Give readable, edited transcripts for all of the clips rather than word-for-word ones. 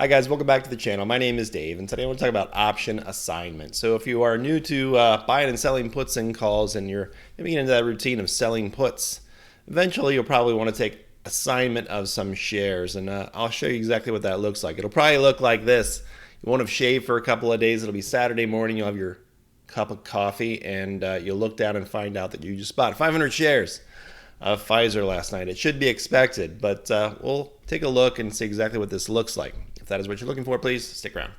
Hi guys, welcome back to the channel. My name is Dave, and today I want to talk about option assignment. So if you are new to buying and selling puts and calls, and you're maybe getting into that routine of selling puts, eventually you'll probably want to take assignment of some shares, and I'll show you exactly what that looks like. It'll probably look like this. You won't have shaved for a couple of days. It'll be Saturday morning. You'll have your cup of coffee, and you'll look down and find out that you just bought 500 shares of Pfizer last night. It should be expected, but we'll take a look and see exactly what this looks like. If that is what you're looking for, please stick around.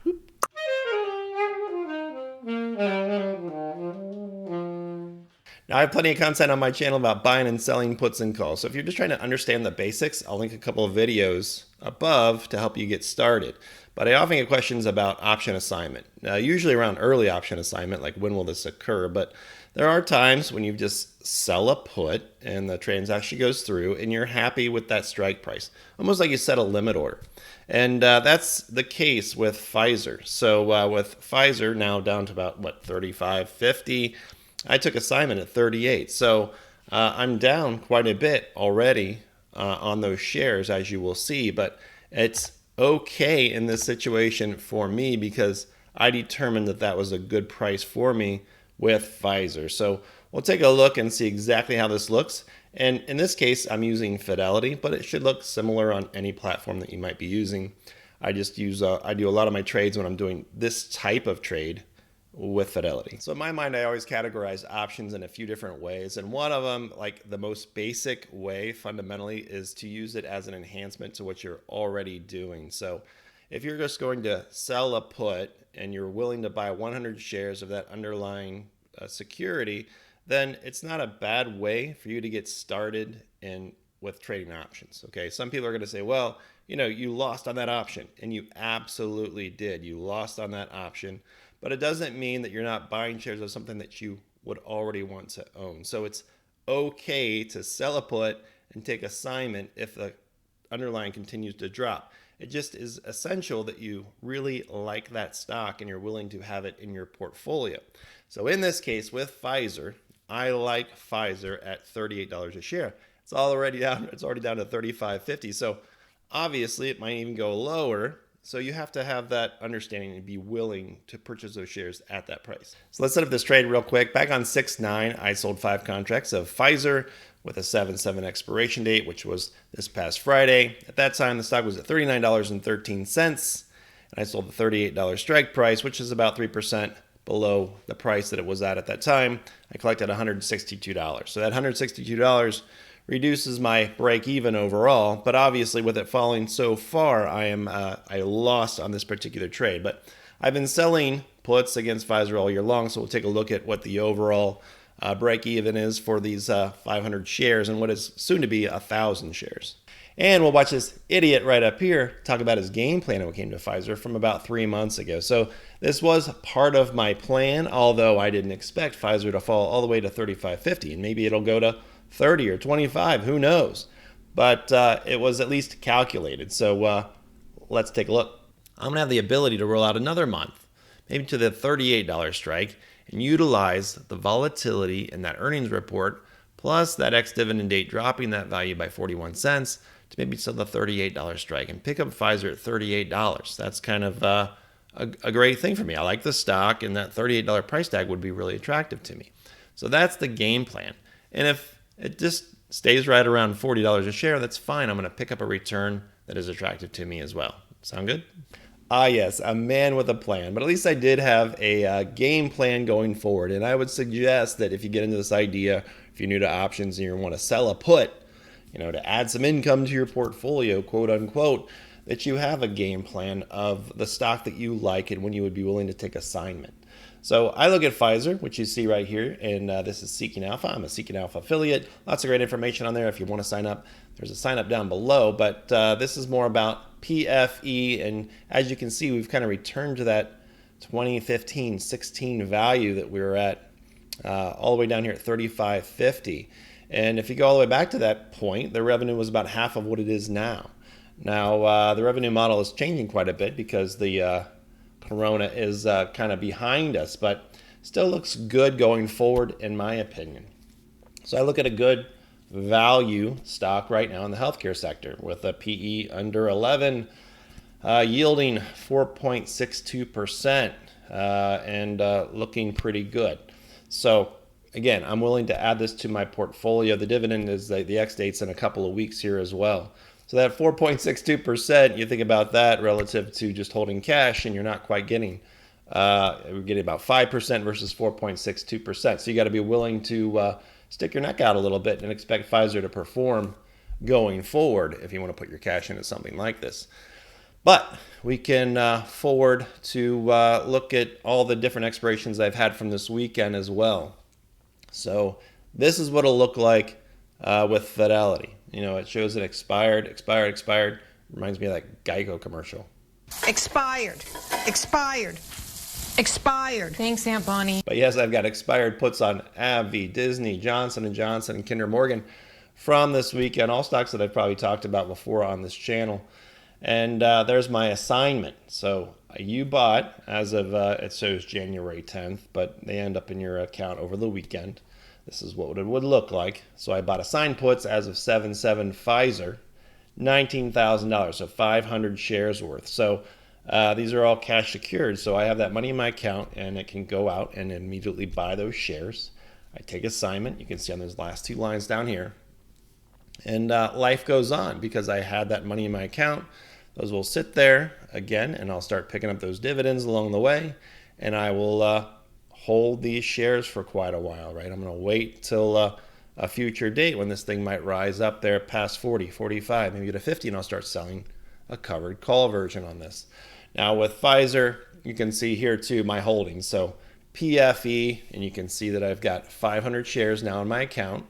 Now, I have plenty of content on my channel about buying and selling puts and calls. So if you're just trying to understand the basics, I'll link a couple of videos above to help you get started. But I often get questions about option assignment, usually around early option assignment, like when will this occur? But there are times when you just sell a put and the transaction goes through and you're happy with that strike price, almost like you set a limit order. And that's the case with Pfizer. So with Pfizer now down to about, what, 35.50, I took assignment at 38. So I'm down quite a bit already on those shares, as you will see, but it's okay in this situation for me because I determined that that was a good price for me with Pfizer. So we'll take a look and see exactly how this looks. And in this case, I'm using Fidelity, but it should look similar on any platform that you might be using. I just use, I do a lot of my trades when I'm doing this type of trade with Fidelity. So in my mind, I always categorize options in a few different ways. And one of them, like the most basic way fundamentally, is to use it as an enhancement to what you're already doing. So if you're just going to sell a put and you're willing to buy 100 shares of that underlying security, then it's not a bad way for you to get started with trading options. Okay, some people are going to say, well, you lost on that option, and you absolutely did. You lost on that option, but it doesn't mean that you're not buying shares of something that you would already want to own. So it's okay to sell a put and take assignment if the underlying continues to drop. It just is essential that you really like that stock and you're willing to have it in your portfolio. So in this case with Pfizer, I like Pfizer at $38 a share. It's already down to $35.50. So obviously it might even go lower. So you have to have that understanding and be willing to purchase those shares at that price. So let's set up this trade real quick. Back on 6/9, I sold 5 contracts of Pfizer with a 7/7 expiration date, which was this past Friday. At that time, the stock was at $39.13, and I sold the $38 strike price, which is about 3% below the price that it was at that time. I collected $162. So that $162 reduces my break even overall, but obviously with it falling so far, I lost on this particular trade. But I've been selling puts against Pfizer all year long, so we'll take a look at what the overall break even is for these 500 shares and what is soon to be 1,000 shares. And we'll watch this idiot right up here talk about his game plan when it came to Pfizer from about 3 months ago. So this was part of my plan, although I didn't expect Pfizer to fall all the way to $35.50, and maybe it'll go to 30 or 25, who knows? But it was at least calculated. So let's take a look. I'm going to have the ability to roll out another month, maybe to the $38 strike, and utilize the volatility in that earnings report, plus that ex-dividend date dropping that value by 41 cents to maybe sell the $38 strike and pick up Pfizer at $38. That's kind of a great thing for me. I like the stock, and that $38 price tag would be really attractive to me. So that's the game plan. And if it just stays right around $40 a share, that's fine. I'm going to pick up a return that is attractive to me as well. Sound good? Ah, yes, a man with a plan. But at least I did have a game plan going forward. And I would suggest that if you get into this idea, if you're new to options and you want to sell a put, to add some income to your portfolio, quote unquote, that you have a game plan of the stock that you like and when you would be willing to take assignment. So I look at Pfizer, which you see right here, and this is Seeking Alpha. I'm a Seeking Alpha affiliate. Lots of great information on there if you want to sign up. There's a sign up down below, but this is more about PFE, and as you can see, we've kind of returned to that 2015-16 value that we were at all the way down here at $35.50. And if you go all the way back to that point, the revenue was about half of what it is now. Now, the revenue model is changing quite a bit because the Corona is kind of behind us, but still looks good going forward in my opinion. So I look at a good value stock right now in the healthcare sector with a PE under 11, yielding 4.62% and looking pretty good. So again, I'm willing to add this to my portfolio. The dividend is the X date's in a couple of weeks here as well. So that 4.62%, you think about that relative to just holding cash, and you're not quite getting, we're getting about 5% versus 4.62%. So you got to be willing to stick your neck out a little bit and expect Pfizer to perform going forward if you want to put your cash into something like this. But we can forward to look at all the different expirations I've had from this weekend as well. So this is what it'll look like with Fidelity. You know, it shows it expired. Reminds me of that Geico commercial. Expired. Thanks, Aunt Bonnie. But yes, I've got expired puts on AbbVie, Disney, Johnson & Johnson, and Kinder Morgan from this weekend. All stocks that I've probably talked about before on this channel. And there's my assignment. So you bought as of, it shows January 10th, but they end up in your account over the weekend. This is what it would look like. So I bought assigned puts as of 7/7 Pfizer, $19,000, so 500 shares worth. So these are all cash secured. So I have that money in my account, and it can go out and immediately buy those shares. I take assignment. You can see on those last two lines down here. And life goes on because I had that money in my account. Those will sit there again, and I'll start picking up those dividends along the way, and I will hold these shares for quite a while, right? I'm going to wait till a future date when this thing might rise up there past 40, 45, maybe to 50, and I'll start selling a covered call version on this. Now with Pfizer, you can see here too my holdings. So PFE, and you can see that I've got 500 shares now in my account.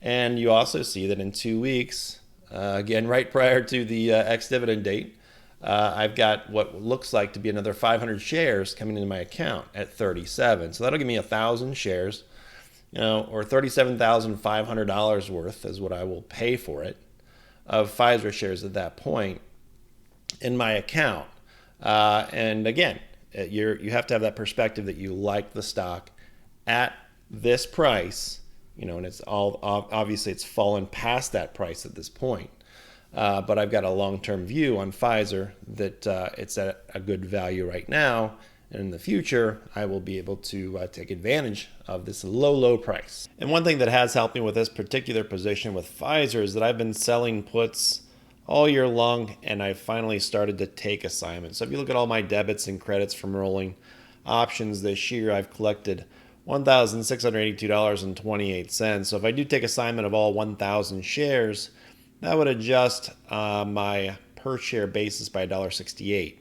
And you also see that in 2 weeks, again, right prior to the ex-dividend date, I've got what looks like to be another 500 shares coming into my account at 37. So that'll give me 1,000 shares, you know, or $37,500 worth is what I will pay for it of Pfizer shares at that point in my account. And again, you have to have that perspective that you like the stock at this price. You know, and it's all obviously it's fallen past that price at this point. But I've got a long-term view on Pfizer that it's at a good value right now. And in the future, I will be able to take advantage of this low price. And one thing that has helped me with this particular position with Pfizer is that I've been selling puts all year long, and I finally started to take assignments. So if you look at all my debits and credits from rolling options this year, I've collected $1,682.28. So if I do take assignment of all 1,000 shares, that would adjust my per share basis by $1.68.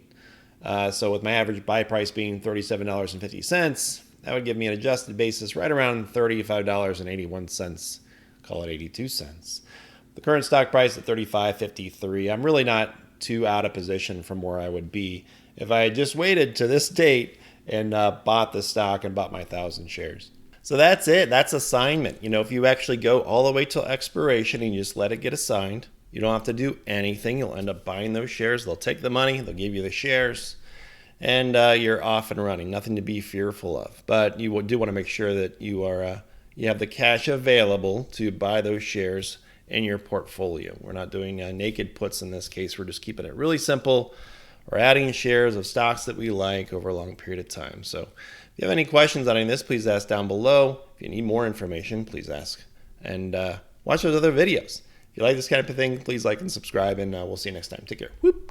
So with my average buy price being $37.50, that would give me an adjusted basis right around $35.81, call it 82 cents. The current stock price at $35.53. I'm really not too out of position from where I would be if I had just waited to this date and bought the stock and bought my 1,000 shares. So that's it. That's assignment. You know, if you actually go all the way till expiration and you just let it get assigned, you don't have to do anything. You'll end up buying those shares. They'll take the money. They'll give you the shares. And you're off and running. Nothing to be fearful of. But you do want to make sure that you have the cash available to buy those shares in your portfolio. We're not doing naked puts in this case. We're just keeping it really simple. We're adding shares of stocks that we like over a long period of time. So if you have any questions on any of this, please ask down below. If you need more information, please ask. And watch those other videos. If you like this kind of thing, please like and subscribe, and we'll see you next time. Take care. Whoop.